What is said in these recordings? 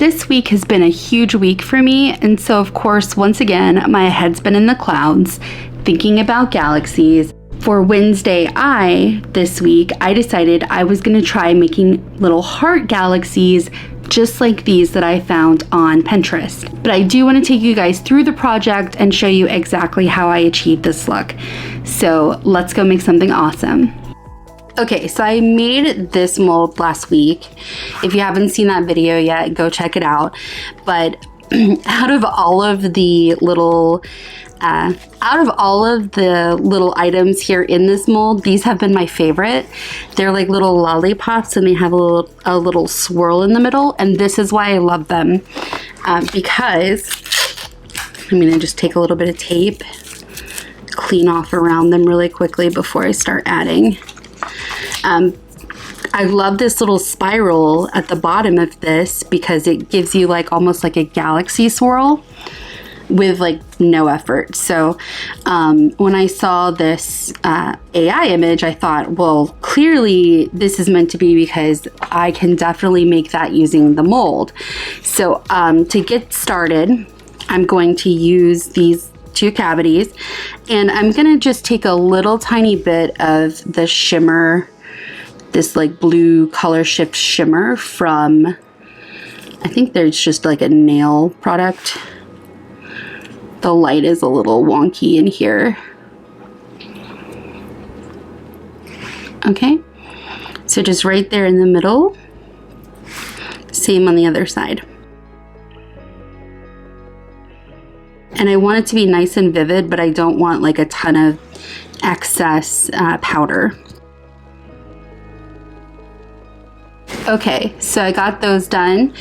This week has been a huge week for me, and so of course, once again, my head's been in the clouds, thinking about galaxies. For Wednesd-AI this week, I decided I was going to try making little heart galaxies just like these that I found on Pinterest. But I do want to take you guys through the project and show you exactly how I achieved this look. So let's go make something awesome. Okay, so I made this mold last week. If you haven't seen that video yet, go check it out. But out of all of the little items here in this mold, these have been my favorite. They're like little lollipops, and they have a little swirl in the middle, and this is why I love them, because I'm gonna just take a little bit of tape, clean off around them really quickly before I start adding. I love this little spiral at the bottom of this because it gives you like almost like a galaxy swirl with like no effort. So when I saw this AI image, I thought, well, clearly this is meant to be because I can definitely make that using the mold. So to get started, I'm going to use these 2 cavities, and I'm gonna just take a little tiny bit of the shimmer, this like blue color shift shimmer from, I think there's just like a nail product. The light is a little wonky in here. Okay, so just right there in the middle. Same on the other side. And I want it to be nice and vivid, but I don't want like a ton of excess powder. Okay, so I got those done.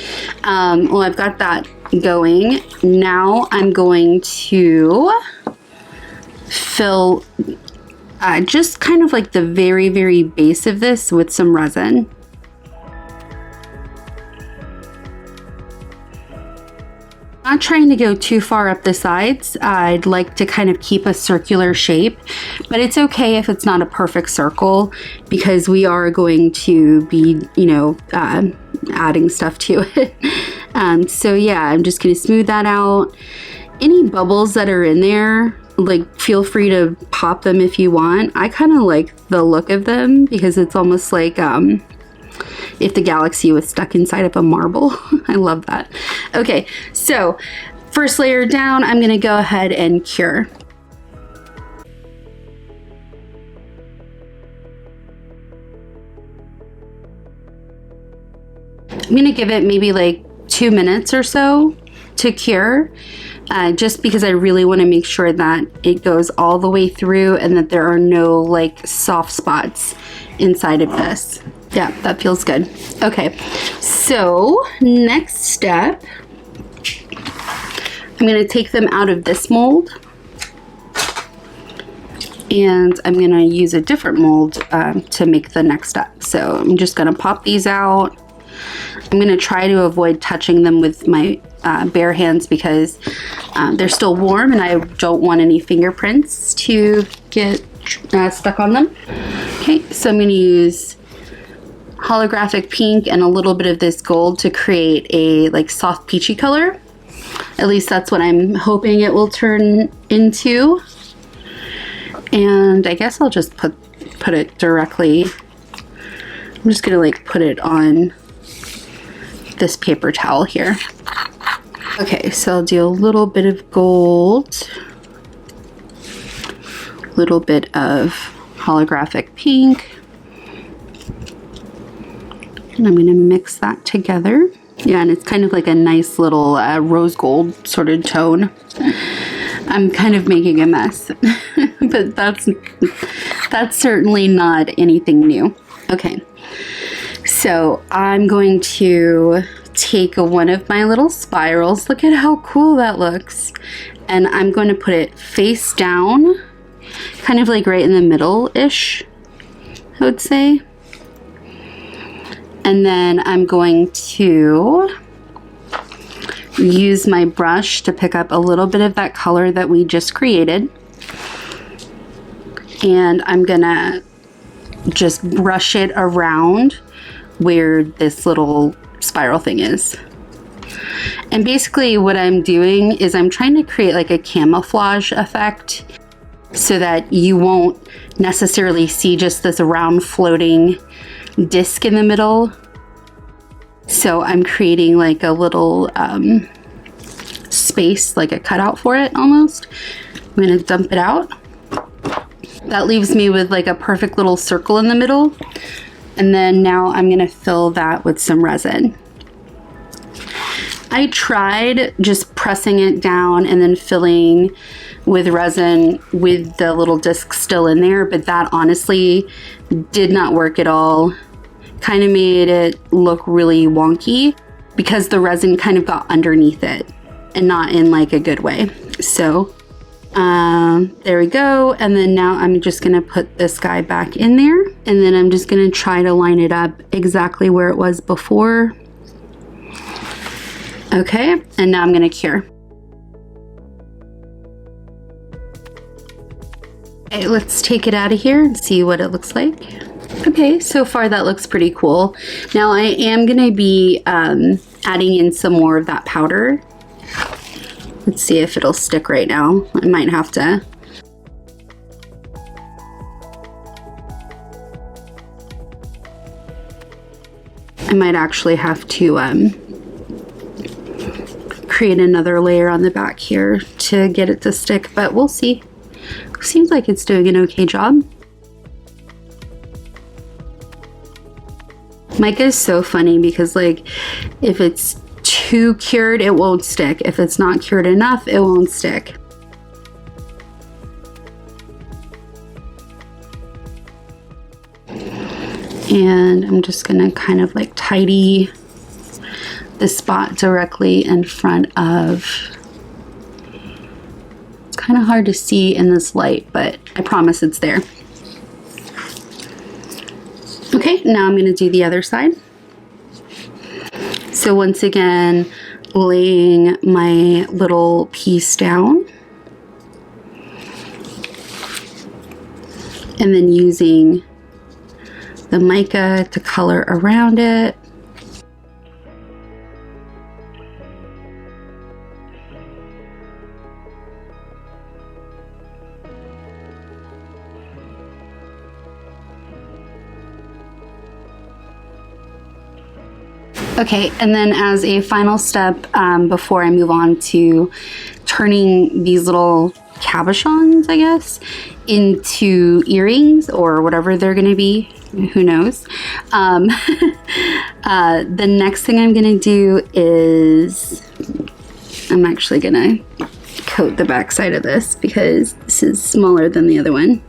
Well, I've got that going. Now I'm going to fill just kind of like the very, very base of this with some resin. Not trying to go too far up the sides. I'd like to kind of keep a circular shape, but it's okay if it's not a perfect circle because we are going to be, you know, adding stuff to it. So yeah, I'm just gonna smooth that out. Any bubbles that are in there, like feel free to pop them if you want. I kind of like the look of them because it's almost like if the galaxy was stuck inside of a marble. I love that. Okay, so first layer down, I'm gonna go ahead and cure. I'm gonna give it maybe like 2 minutes or so to cure, just because I really wanna make sure that it goes all the way through and that there are no like soft spots inside of this. Yeah, that feels good. Okay, so next step, I'm gonna take them out of this mold and I'm gonna use a different mold to make the next step. So I'm just gonna pop these out. I'm gonna try to avoid touching them with my bare hands because they're still warm and I don't want any fingerprints to get stuck on them. Okay, so I'm gonna use holographic pink and a little bit of this gold to create a like soft peachy color. At least that's what I'm hoping it will turn into. And I guess I'll just put it directly. I'm just gonna like put it on this paper towel here. Okay, so I'll do a little bit of gold, a little bit of holographic pink, and I'm gonna mix that together. Yeah, and it's kind of like a nice little rose gold sort of tone. I'm kind of making a mess, but that's certainly not anything new. Okay, so I'm going to take one of my little spirals. Look at how cool that looks. And I'm going to put it face down, kind of like right in the middle-ish, I would say. And then I'm going to use my brush to pick up a little bit of that color that we just created. And I'm gonna just brush it around where this little spiral thing is. And basically what I'm doing is I'm trying to create like a camouflage effect so that you won't necessarily see just this round floating disc in the middle. So I'm creating like a little space, like a cutout for it almost. I'm gonna dump it out. That leaves me with like a perfect little circle in the middle. And then now I'm gonna fill that with some resin. I tried just pressing it down and then filling with resin with the little disc still in there, but that honestly did not work at all. Kind of made it look really wonky because the resin kind of got underneath it and not in like a good way. So there we go. And then now I'm just gonna put this guy back in there, and then I'm just gonna try to line it up exactly where it was before. Okay, and now I'm gonna cure. Okay, let's take it out of here and see what it looks like. Okay, so far that looks pretty cool. Now I am gonna be adding in some more of that powder. Let's see if it'll stick right now. I might have to. I might actually have to create another layer on the back here to get it to stick, but we'll see. Seems like it's doing an okay job. Mica is so funny because like if it's too cured, it won't stick. If it's not cured enough, it won't stick. And I'm just gonna kind of like tidy the spot directly in front of, it's kind of hard to see in this light, but I promise it's there. Okay, now I'm gonna do the other side. So once again, laying my little piece down and then using the mica to color around it. Okay, and then as a final step, before I move on to turning these little cabochons, I guess, into earrings or whatever they're gonna be, who knows. The next thing I'm gonna do is, I'm actually gonna coat the back side of this because this is smaller than the other one.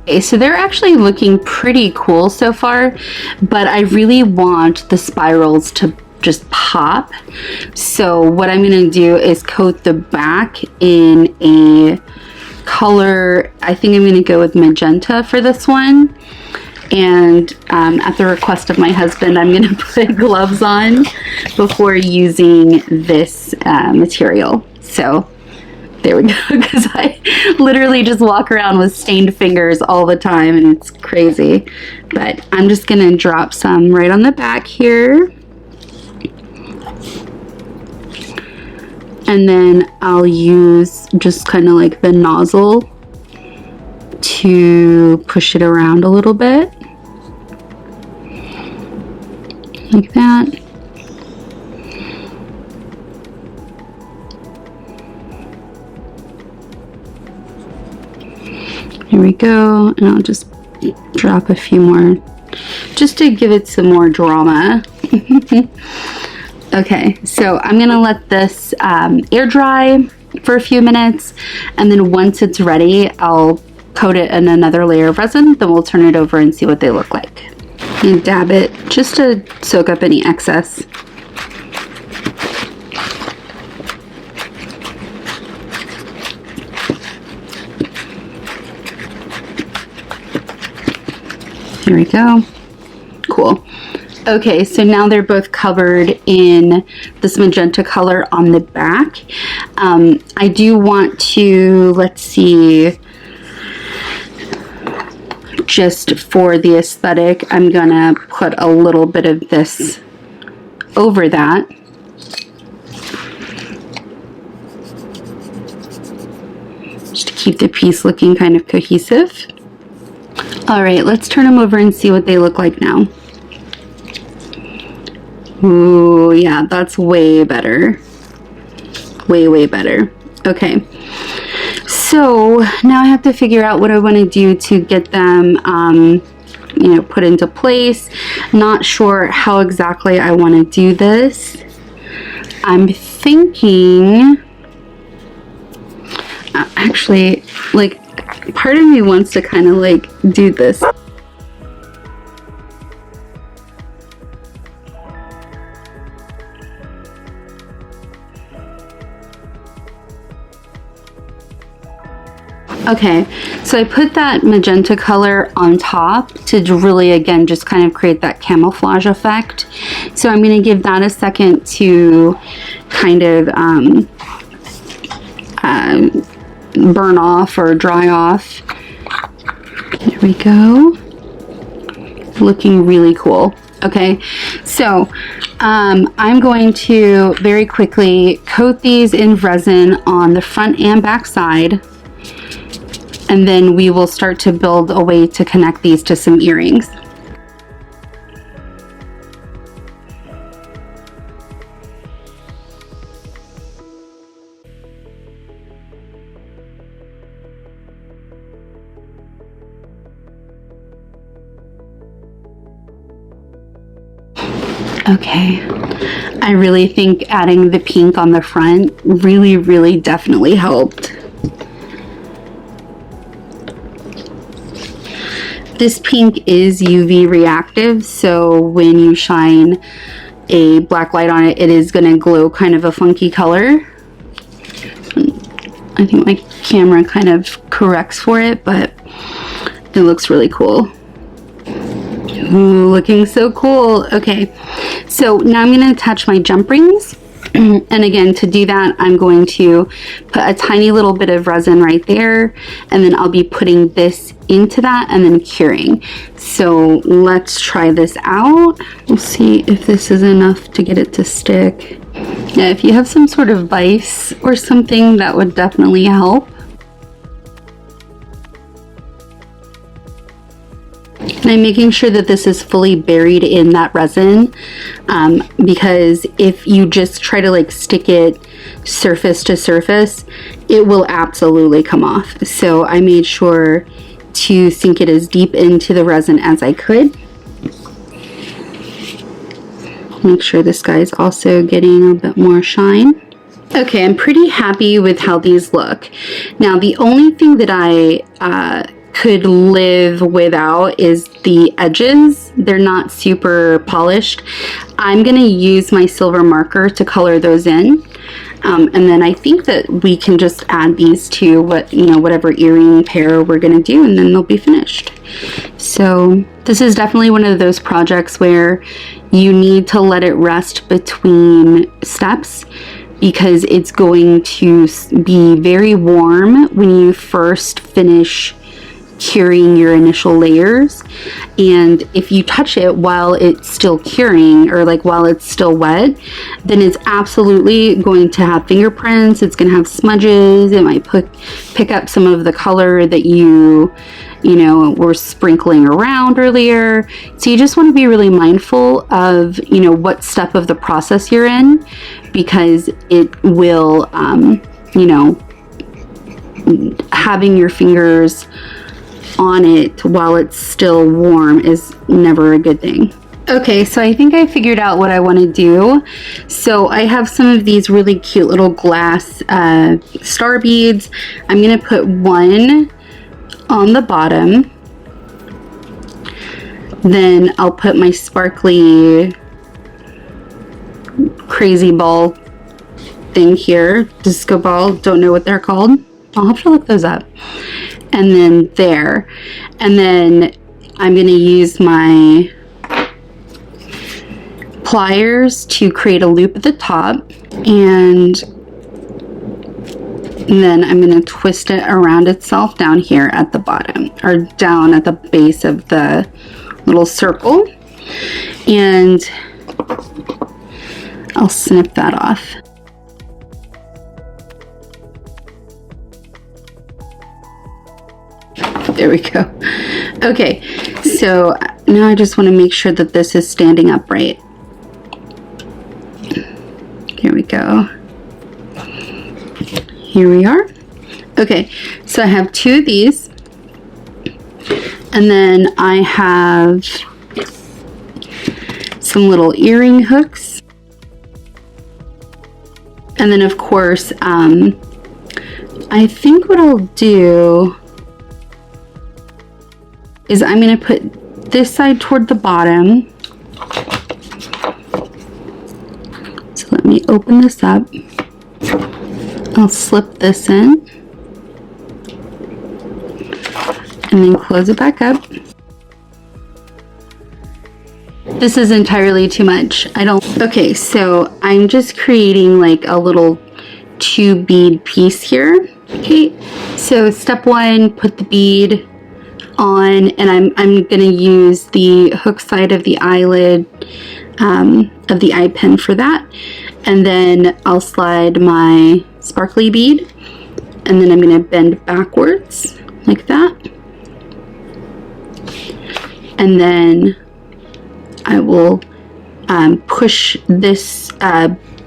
Okay, so they're actually looking pretty cool so far, but I really want the spirals to just pop. So what I'm gonna do is coat the back in a color, I think I'm gonna go with magenta for this one. And at the request of my husband, I'm gonna put gloves on before using this material. So there we go, because I literally just walk around with stained fingers all the time and it's crazy. But I'm just gonna drop some right on the back here. And then I'll use just kind of like the nozzle to push it around a little bit. Like that. Here we go, and I'll just drop a few more just to give it some more drama. Okay, so I'm gonna let this air dry for a few minutes, and then once it's ready, I'll coat it in another layer of resin, then we'll turn it over and see what they look like. And dab it just to soak up any excess. Here we go. Cool. Okay, so now they're both covered in this magenta color on the back. I do want to, let's see, just for the aesthetic, I'm gonna put a little bit of this over that. Just to keep the piece looking kind of cohesive. All right, let's turn them over and see what they look like now. Ooh, yeah, that's way better. Way better. Okay. So now I have to figure out what I want to do to get them, you know, put into place. Not sure how exactly I want to do this. I'm thinking, actually, like, part of me wants to kind of like do this. Okay, so I put that magenta color on top to really, again, just kind of create that camouflage effect. So I'm going to give that a second to kind of burn off or dry off. There we go. Looking really cool. Okay, so I'm going to very quickly coat these in resin on the front and back side. And then we will start to build a way to connect these to some earrings. Okay, I really think adding the pink on the front really definitely helped. This pink is UV reactive, so when you shine a black light on it, it is going to glow kind of a funky color. I think my camera kind of corrects for it, but it looks really cool. Ooh, looking so cool. Okay, so now I'm going to attach my jump rings. And again, to do that, I'm going to put a tiny little bit of resin right there, and then I'll be putting this into that and then curing. So let's try this out. We'll see if this is enough to get it to stick. Yeah, if you have some sort of vise or something, that would definitely help. And I'm making sure that this is fully buried in that resin, because if you just try to like stick it surface to surface, it will absolutely come off. So I made sure to sink it as deep into the resin as I could. Make sure this guy's also getting a bit more shine. Okay, I'm pretty happy with how these look. Now the only thing that I could live without is the edges. They're not super polished. I'm gonna use my silver marker to color those in. And then I think that we can just add these to whatever earring pair we're gonna do, and then they'll be finished. So this is definitely one of those projects where you need to let it rest between steps, because it's going to be very warm when you first finish curing your initial layers. And if you touch it while it's still curing, or like while it's still wet, then it's absolutely going to have fingerprints, it's going to have smudges, it might pick up some of the color that you were sprinkling around earlier. So you just want to be really mindful of what step of the process you're in, because it will having your fingers on it while it's still warm is never a good thing. Okay, so I think I figured out what I want to do. So I have some of these really cute little glass star beads. I'm going to put one on the bottom. Then I'll put my sparkly crazy ball thing here. Disco ball, don't know what they're called. I'll have to look those up. And then there. And then I'm going to use my pliers to create a loop at the top, and then I'm going to twist it around itself down here at the bottom, or down at the base of the little circle, and I'll snip that off. There we go. Okay, so now I just want to make sure that this is standing upright. Here we go. Here we are. Okay, so I have 2 of these, and then I have some little earring hooks, and then of course I think what I'll do is I'm going to put this side toward the bottom. So let me open this up. I'll slip this in and then close it back up. This is entirely too much. Okay, so I'm just creating like a little 2 bead piece here. Okay, so step 1, put the bead on, and I'm going to use the hook side of the eyelid of the eye pin for that, and then I'll slide my sparkly bead, and then I'm going to bend backwards like that, and then I will push this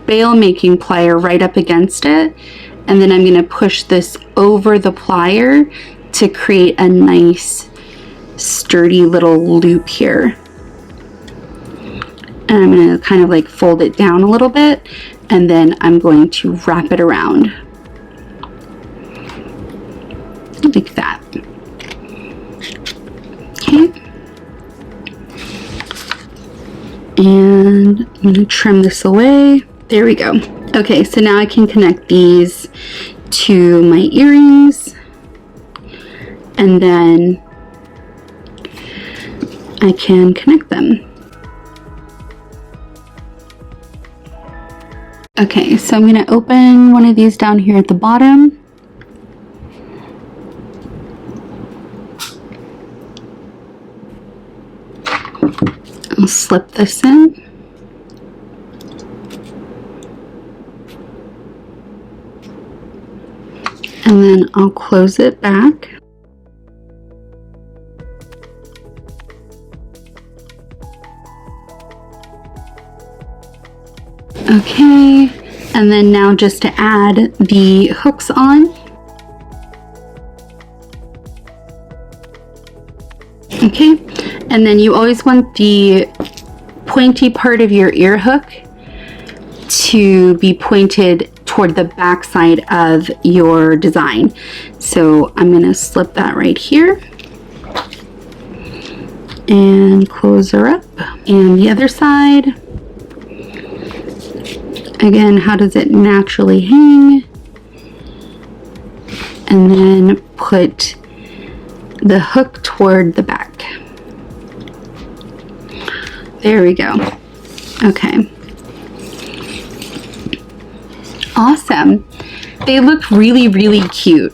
bail making plier right up against it, and then I'm going to push this over the plier to create a nice sturdy little loop here. And I'm going to kind of like fold it down a little bit, and then I'm going to wrap it around like that. Okay. And I'm going to trim this away. There we go. Okay, so now I can connect these to my earrings, and then I can connect them. Okay, so I'm going to open one of these down here at the bottom. I'll slip this in. And then I'll close it back. Okay, and then now just to add the hooks on. Okay, and then you always want the pointy part of your ear hook to be pointed toward the back side of your design. So I'm going to slip that right here and close her up. And the other side, again, how does it naturally hang? And then put the hook toward the back. There we go. Okay. Awesome. They look really, really cute.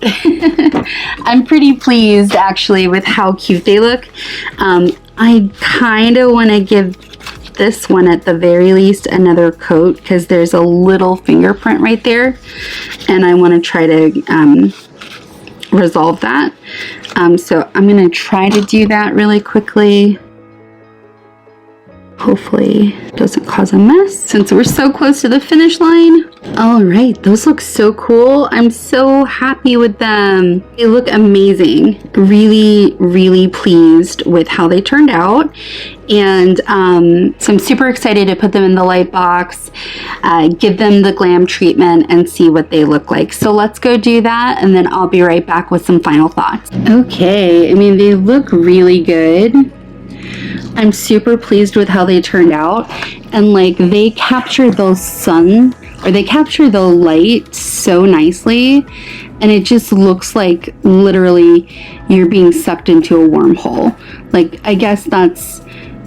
I'm pretty pleased actually with how cute they look. I kind of want to give this one at the very least another coat because there's a little fingerprint right there, and I want to try to resolve that. So I'm going to try to do that really quickly. Hopefully it doesn't cause a mess since we're so close to the finish line. All right, those look so cool. I'm so happy with them. They look amazing. Really, really pleased with how they turned out. And so I'm super excited to put them in the light box, give them the glam treatment, and see what they look like. So let's go do that, and then I'll be right back with some final thoughts. Okay, I mean, they look really good. I'm super pleased with how they turned out, and like they capture those they capture the light so nicely, and it just looks like literally you're being sucked into a wormhole. Like, I guess that's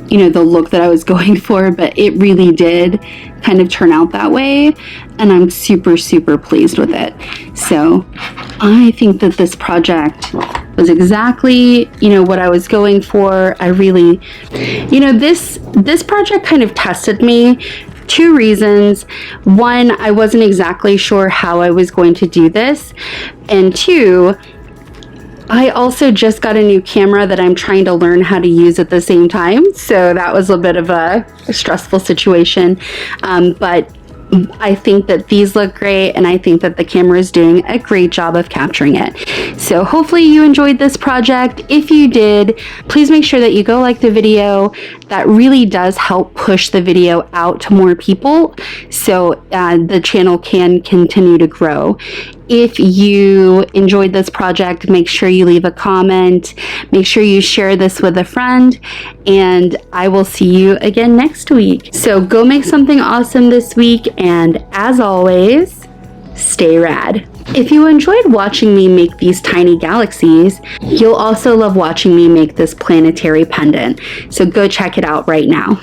you know, the look that I was going for, but it really did kind of turn out that way, and I'm super, super pleased with it. So I think that this project was exactly, you know, what I was going for. I really, you know, this project kind of tested me. Two reasons. One, I wasn't exactly sure how I was going to do this, and two, I also just got a new camera that I'm trying to learn how to use at the same time. So that was a bit of a stressful situation. But I think that these look great, and I think that the camera is doing a great job of capturing it. So hopefully you enjoyed this project. If you did, please make sure that you go like the video. That really does help push the video out to more people, so the channel can continue to grow. If you enjoyed this project, make sure you leave a comment. Make sure you share this with a friend, and I will see you again next week. So go make something awesome this week, and as always, stay rad. If you enjoyed watching me make these tiny galaxies, you'll also love watching me make this planetary pendant. So go check it out right now.